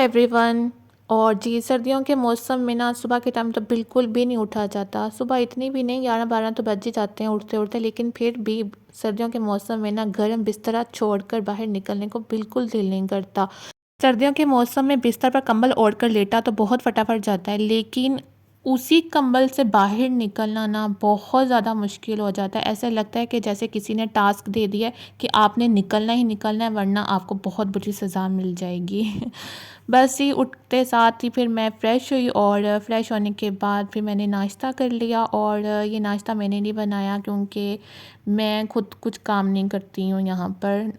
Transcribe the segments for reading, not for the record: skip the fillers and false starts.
Everyone. और जी, सर्दियों के मौसम में ना सुबह के टाइम तो बिल्कुल भी नहीं उठा जाता। सुबह इतनी भी नहीं, 11-12 तो बज ही जाते हैं उठते उठते, लेकिन फिर भी सर्दियों के मौसम में ना गर्म बिस्तरा छोड़कर बाहर निकलने को बिल्कुल दिल नहीं करता। सर्दियों के मौसम में बिस्तर पर कंबल ओढ़ कर लेटा तो बहुत फटाफट जाता है, लेकिन उसी कंबल से बाहर निकलना ना बहुत ज़्यादा मुश्किल हो जाता है। ऐसा लगता है कि जैसे किसी ने टास्क दे दिया है कि आपने निकलना ही निकलना है, वरना आपको बहुत बुरी सज़ा मिल जाएगी। बस ही उठते साथ ही फिर मैं फ़्रेश हुई, और फ़्रेश होने के बाद फिर मैंने नाश्ता कर लिया। और ये नाश्ता मैंने नहीं बनाया क्योंकि मैं खुद कुछ काम नहीं करती हूँ यहाँ पर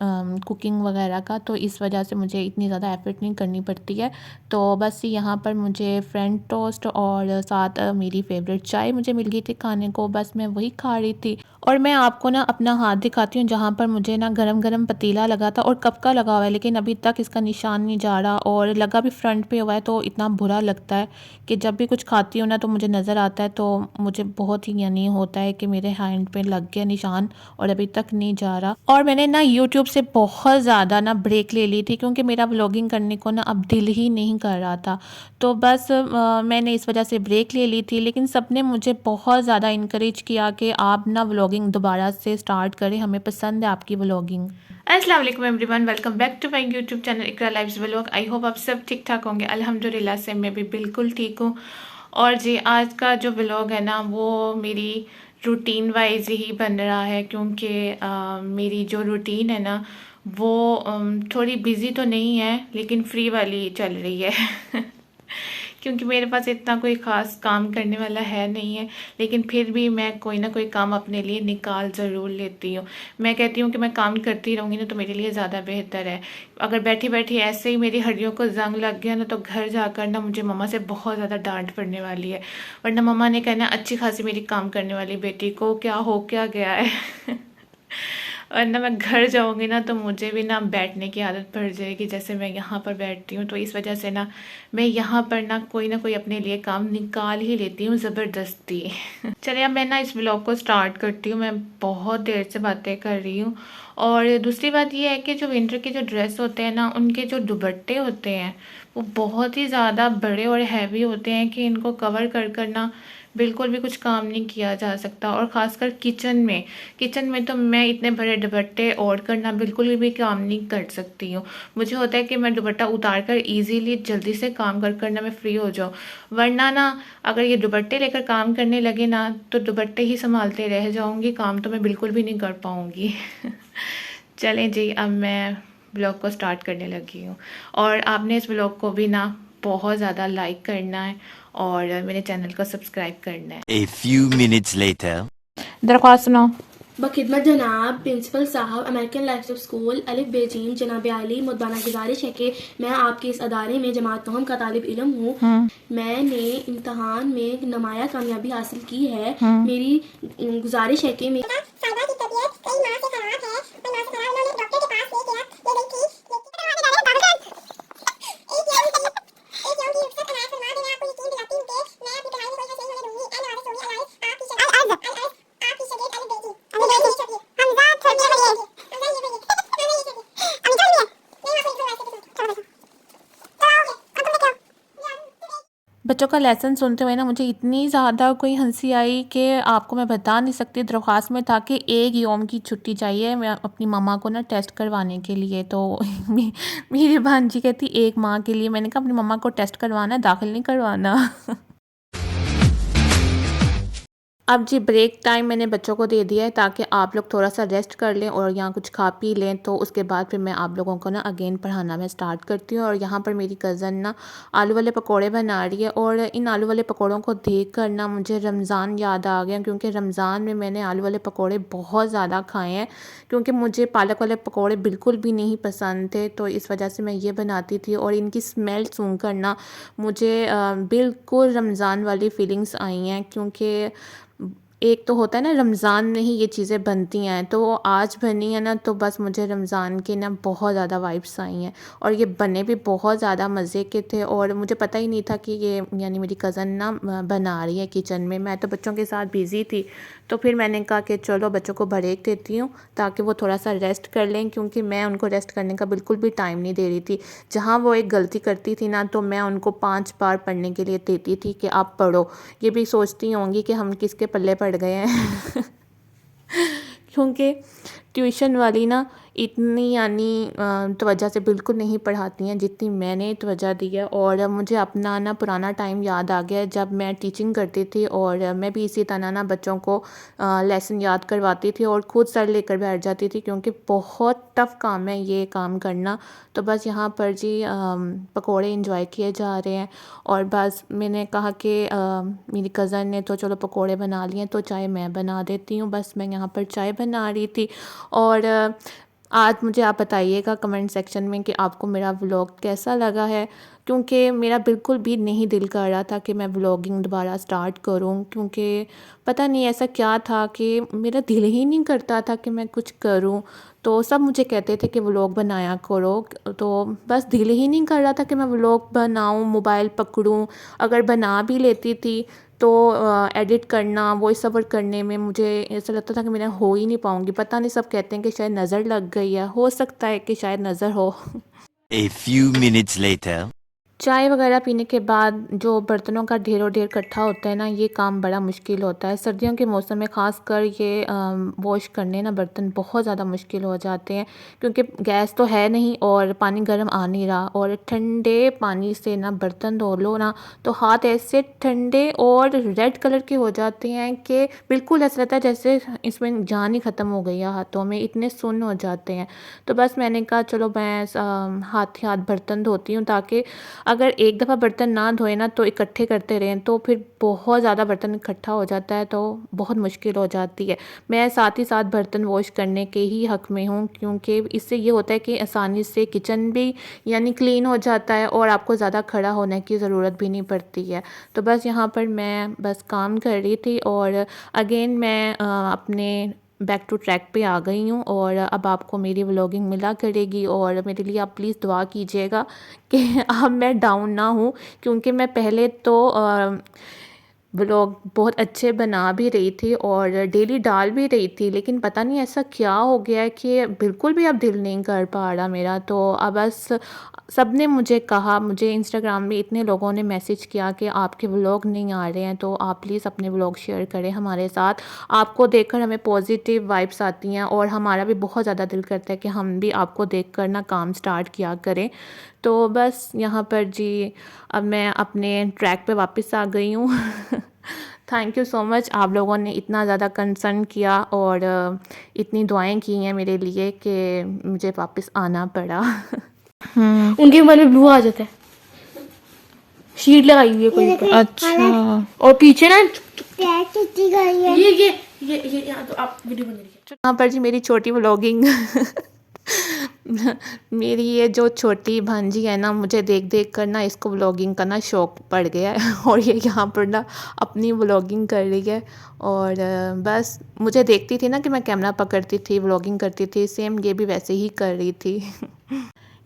कुकिंग वगैरह का, तो इस वजह से मुझे इतनी ज़्यादा एफ़र्ट नहीं करनी पड़ती है। तो बस यहाँ पर मुझे फ्रेंच टोस्ट और साथ मेरी फ़ेवरेट चाय मुझे मिल गई थी खाने को, बस मैं वही खा रही थी। और मैं आपको ना अपना हाथ दिखाती हूँ जहाँ पर मुझे ना गरम गरम पतीला लगा था, और कब का लगा हुआ है, लेकिन अभी तक इसका निशान नहीं जा रहा, और लगा भी फ्रंट पे हुआ है। तो इतना बुरा लगता है कि जब भी कुछ खाती हूँ ना तो मुझे नज़र आता है, तो मुझे बहुत ही यानी होता है कि मेरे हैंड पे लग गया निशान और अभी तक नहीं जा रहा। और मैंने ना यूट्यूब से बहुत ज़्यादा ना ब्रेक ले ली थी क्योंकि मेरा व्लॉगिंग करने को ना अब दिल ही नहीं कर रहा था। तो बस मैंने इस वजह से ब्रेक ले ली थी, लेकिन सबने मुझे बहुत ज़्यादा इनकरेज किया कि आप ना व्लॉगिंग दोबारा से स्टार्ट करें, हमें पसंद है आपकी व्लॉगिंग। अस्सलाम वालेकुम everyone, welcome back to my YouTube channel Iqra lives vlog. I hope आप सब ठीक ठाक होंगे। अल्हम्दुलिल्लाह से मैं भी बिल्कुल ठीक हूँ। और जी, आज का जो व्लॉग है ना वो मेरी रूटीन वाइज ही बन रहा है, क्योंकि मेरी जो रूटीन है ना वो थोड़ी बिजी तो नहीं है, लेकिन फ्री वाली चल रही है। क्योंकि मेरे पास इतना कोई ख़ास काम करने वाला है नहीं है, लेकिन फिर भी मैं कोई ना कोई काम अपने लिए निकाल ज़रूर लेती हूँ। मैं कहती हूँ कि मैं काम करती रहूँगी ना तो मेरे लिए ज़्यादा बेहतर है। अगर बैठी बैठी ऐसे ही मेरी हड्डियों को जंग लग गया ना तो घर जाकर ना मुझे मम्मा से बहुत ज़्यादा डांट पड़ने वाली है, वरना मम्मा ने कहना अच्छी खासी मेरी काम करने वाली बेटी को क्या हो क्या गया है। और ना मैं घर जाऊंगी ना तो मुझे भी ना बैठने की आदत पड़ जाएगी, जैसे मैं यहाँ पर बैठती हूँ। तो इस वजह से ना मैं यहाँ पर ना कोई अपने लिए काम निकाल ही लेती हूँ ज़बरदस्ती। चलिए, अब मैं ना इस ब्लॉग को स्टार्ट करती हूँ। मैं बहुत देर से बातें कर रही हूँ। और दूसरी बात ये है कि जो विंटर के जो ड्रेस होते हैं ना, उनके जो दुपट्टे होते हैं वो बहुत ही ज़्यादा बड़े और हैवी होते हैं कि इनको कवर कर कर ना बिल्कुल भी कुछ काम नहीं किया जा सकता। और ख़ासकर किचन में तो मैं इतने बड़े दुपट्टे ओढ़ कर ना बिल्कुल भी काम नहीं कर सकती हूँ। मुझे होता है कि मैं दुपट्टा उतार कर ईजीली जल्दी से काम कर कर ना मैं फ्री हो जाऊँ, वरना ना अगर ये दुपट्टे लेकर काम करने लगे ना तो दुपट्टे ही संभालते रह जाऊँगी, काम तो मैं बिल्कुल भी नहीं कर पाऊँगी। चलें जी, अब मैं ब्लॉग को स्टार्ट करने लगी हूँ। और आपने इस ब्लॉग को भी ना बहुत ज़्यादा लाइक करना है और मेरे चैनल को सब्सक्राइब करना है। A few minutes later. दरख्वास्त सुनाओ। बखिदमत जनाब प्रिंसिपल साहब, अमेरिकन लाइफ ऑफ स्कूल अलिफ बेजीम, जनाब आली मुतबाना गुजारिश है कि मैं आपके इस अदारे में जमात नौम का तालिब इल्म हूँ। मैंने इम्तहान में नुमाया कामयाबी हासिल की है। मेरी गुजारिश है कि साहिबा की तबीयत कई माह से खराब है। मैं माह से खराब उन्होंने डॉक्टर के पास ले गया ले गई थी, एक यौम की रुखसत अनायत फरमा दें। मैं आपको यकीन दिलाती हूँ कि मैं अपनी पढ़ाई में कोई कसर नहीं होने दूंगी। अल वारिस होगी अलाइस आपकी शगीर अल बेटी हमजा थर्ड ईयर बच्चों का लेसन सुनते हुए ना मुझे इतनी ज़्यादा कोई हंसी आई कि आपको मैं बता नहीं सकती। दरख्वास्त में था कि एक यौम की छुट्टी चाहिए मैं अपनी मम्मा को ना टेस्ट करवाने के लिए। तो मेरी भांजी कहती एक माह के लिए। मैंने कहा अपनी मम्मा को टेस्ट करवाना है, दाखिल नहीं करवाना। अब जी, ब्रेक टाइम मैंने बच्चों को दे दिया है ताकि आप लोग थोड़ा सा रेस्ट कर लें और यहाँ कुछ खा पी लें, तो उसके बाद फिर मैं आप लोगों को ना अगेन पढ़ाना मैं स्टार्ट करती हूँ। और यहाँ पर मेरी कज़न ना आलू वाले पकोड़े बना रही है, और इन आलू वाले पकोड़ों को देख कर ना मुझे रमज़ान याद आ गया, क्योंकि रमज़ान में मैंने आलू वाले पकोड़े बहुत ज़्यादा खाए हैं, क्योंकि मुझे पालक वाले पकोड़े बिल्कुल भी नहीं पसंद थे। तो इस वजह से मैं ये बनाती थी, और इनकी स्मेल सूंघ कर ना मुझे बिल्कुल रमज़ान वाली फीलिंग्स आई हैं, क्योंकि एक तो होता है ना रमज़ान में ही ये चीज़ें बनती हैं, तो वो आज बनी है ना, तो बस मुझे रमज़ान की ना बहुत ज़्यादा वाइब्स आई हैं। और ये बने भी बहुत ज़्यादा मज़े के थे और मुझे पता ही नहीं था कि ये यानी मेरी कज़न ना बना रही है किचन में। मैं तो बच्चों के साथ बिज़ी थी, तो फिर मैंने कहा कि चलो बच्चों को ब्रेक देती हूँ ताकि वो थोड़ा सा रेस्ट कर लें, क्योंकि मैं उनको रेस्ट करने का बिल्कुल भी टाइम नहीं दे रही थी। जहाँ वो एक गलती करती थी ना, तो मैं उनको 5 बार पढ़ने के लिए देती थी कि आप पढ़ो। ये भी सोचती होंगी कि हम किसके पल्ले पड़ गए हैं क्योंकि ट्यूशन वाली ना इतनी यानी तवज्जो से बिल्कुल नहीं पढ़ाती हैं जितनी मैंने तवज्जो दी है। और मुझे अपना ना पुराना टाइम याद आ गया जब मैं टीचिंग करती थी और मैं भी इसी तरह ना बच्चों को लेसन याद करवाती थी और ख़ुद सर लेकर बैठ जाती थी, क्योंकि बहुत टफ़ काम है ये काम करना। तो बस यहाँ पर जी पकोड़े इंजॉय किए जा रहे हैं। और बस मैंने कहा कि मेरी कज़न ने तो चलो पकोड़े बना लिए, तो चाय मैं बना देती हूँ। बस मैं यहाँ पर चाय बना रही थी। और आज मुझे आप बताइएगा कमेंट सेक्शन में कि आपको मेरा व्लॉग कैसा लगा है, क्योंकि मेरा बिल्कुल भी नहीं दिल कर रहा था कि मैं व्लॉगिंग दोबारा स्टार्ट करूं, क्योंकि पता नहीं ऐसा क्या था कि मेरा दिल ही नहीं करता था कि मैं कुछ करूं। तो सब मुझे कहते थे कि व्लॉग बनाया करो, तो बस दिल ही नहीं कर रहा था कि मैं व्लॉग बनाऊं, मोबाइल पकड़ूं। अगर बना भी लेती थी तो एडिट करना, वॉइस ओवर करने में मुझे ऐसा लगता था कि मेरा हो ही नहीं पाऊँगी। पता नहीं, सब कहते हैं कि शायद नज़र लग गई है, हो सकता है कि शायद नज़र हो A few minutes later. चाय वगैरह पीने के बाद जो बर्तनों का ढेरों ढेर इकट्ठा होता है ना, ये काम बड़ा मुश्किल होता है। सर्दियों के मौसम में ख़ासकर ये वॉश करने ना बर्तन बहुत ज़्यादा मुश्किल हो जाते हैं, क्योंकि गैस तो है नहीं और पानी गर्म आ नहीं रहा। और ठंडे पानी से ना बर्तन धो लो ना, तो हाथ ऐसे ठंडे और रेड कलर के हो जाते हैं कि बिल्कुल ऐसा लगता है जैसे इसमें जान ही ख़त्म हो गई है हाथों में, इतने सुन्न हो जाते हैं। तो बस मैंने कहा चलो मैं हाथ ही हाथ बर्तन धोती हूँ, ताकि अगर एक दफ़ा बर्तन ना धोए ना तो इकट्ठे करते रहें तो फिर बहुत ज़्यादा बर्तन इकट्ठा हो जाता है, तो बहुत मुश्किल हो जाती है। मैं साथ ही साथ बर्तन वॉश करने के ही हक़ में हूँ, क्योंकि इससे ये होता है कि आसानी से किचन भी यानी क्लीन हो जाता है और आपको ज़्यादा खड़ा होने की ज़रूरत भी नहीं पड़ती है। तो बस यहाँ पर मैं बस काम कर रही थी और अगेन मैं अपने बैक टू ट्रैक पे आ गई हूँ। और अब आपको मेरी व्लॉगिंग मिला करेगी और मेरे लिए आप प्लीज़ दुआ कीजिएगा कि अब मैं डाउन ना हूँ, क्योंकि मैं पहले तो व्लॉग बहुत अच्छे बना भी रही थी और डेली डाल भी रही थी, लेकिन पता नहीं ऐसा क्या हो गया है कि बिल्कुल भी अब दिल नहीं कर पा रहा मेरा। तो अब बस सब ने मुझे कहा, मुझे इंस्टाग्राम में इतने लोगों ने मैसेज किया कि आपके व्लॉग नहीं आ रहे हैं, तो आप प्लीज़ अपने व्लॉग शेयर करें हमारे साथ। आपको देखकर हमें पॉजिटिव वाइब्स आती हैं और हमारा भी बहुत ज़्यादा दिल करता है कि हम भी आपको देखकर ना काम स्टार्ट किया करें। तो बस यहाँ पर जी अब मैं अपने ट्रैक पे वापस आ गई हूँ थैंक यू सो मच, आप लोगों ने इतना ज़्यादा कंसर्न किया और इतनी दुआएं की हैं मेरे लिए कि मुझे वापस आना पड़ा उनके मन में ब्लू आ जाता है, शीट लगाई हुई है कोई पर। अच्छा, और पीछे ना ये यहाँ तो आप वीडियो बन रही है। यहाँ पर जी मेरी छोटी व्लॉगिंग मेरी ये जो छोटी भांजी है ना, मुझे देख देख कर ना इसको व्लॉगिंग का ना शौक़ पड़ गया है और ये यहाँ पर ना अपनी व्लॉगिंग कर रही है। और बस मुझे देखती थी ना कि मैं कैमरा पकड़ती थी, व्लॉगिंग करती थी, सेम ये भी वैसे ही कर रही थी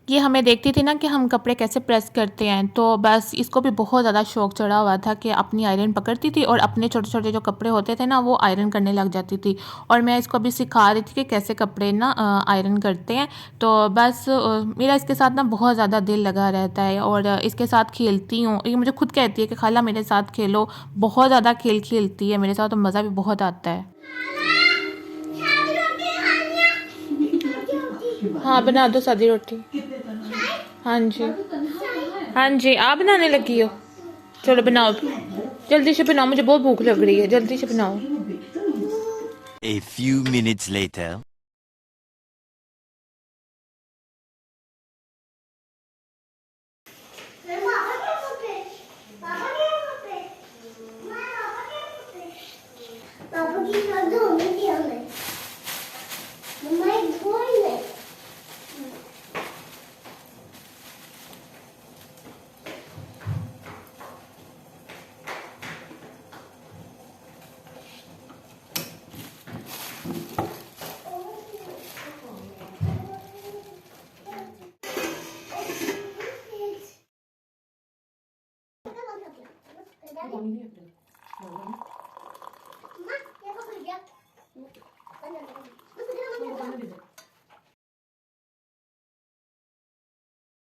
ये हमें देखती थी ना कि हम कपड़े कैसे प्रेस करते हैं, तो बस इसको भी बहुत ज़्यादा शौक़ चढ़ा हुआ था कि अपनी आयरन पकड़ती थी और अपने छोटे छोटे जो कपड़े होते थे ना वो आयरन करने लग जाती थी। और मैं इसको अभी सिखा रही थी कि कैसे कपड़े ना आयरन करते हैं। तो बस मेरा इसके साथ ना बहुत ज़्यादा दिल लगा रहता है और इसके साथ खेलती हूँ। ये मुझे खुद कहती है कि खाला मेरे साथ खेलो, बहुत ज़्यादा खेल खेलती है मेरे साथ, तो मज़ा भी बहुत आता है। हाँ बना दो सादी रोटी। हाँ जी, हाँ जी, आप बनाने लगी हो, चलो बनाओ, जल्दी से बनाओ, मुझे बहुत भूख लग रही है, जल्दी से बनाओ। A few minutes later.